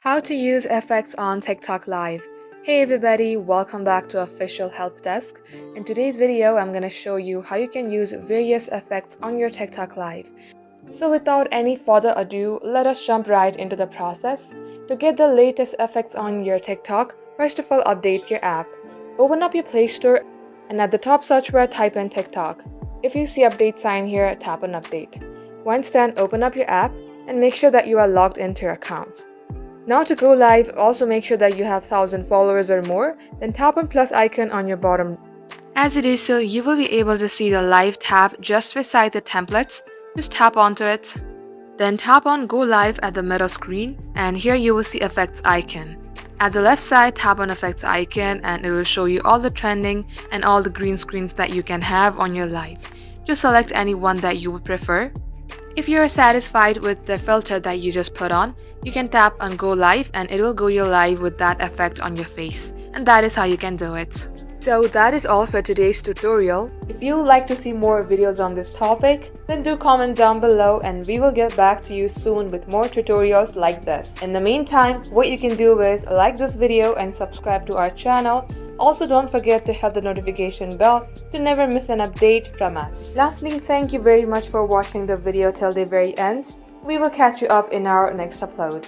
How to use effects on TikTok Live. Hey everybody, welcome back to Official Help Desk. In today's video, I'm going to show you how you can use various effects on your TikTok Live. So without any further ado, let us jump right into the process. To get the latest effects on your TikTok, first of all update your app. Open up your Play Store and at the top search bar type in TikTok. If you see update sign here, tap on update. Once done, open up your app and make sure that you are logged into your account. Now to go live, also make sure that you have 1000 followers or more, then tap on plus icon on your bottom. As you do so, you will be able to see the live tab just beside the templates. Just tap onto it. Then tap on go live at the middle screen and here you will see effects icon. At the left side, tap on effects icon and it will show you all the trending and all the green screens that you can have on your live. Just select any one that you would prefer. If you are satisfied with the filter that you just put on, you can tap on go live and it will go you live with that effect on your face. And that is how you can do it. So that is all for today's tutorial. If you would like to see more videos on this topic, then do comment down below and we will get back to you soon with more tutorials like this. In the meantime, what you can do is like this video and subscribe to our channel. Also, don't forget to hit the notification bell to never miss an update from us. Lastly, thank you very much for watching the video till the very end. We will catch you up in our next upload.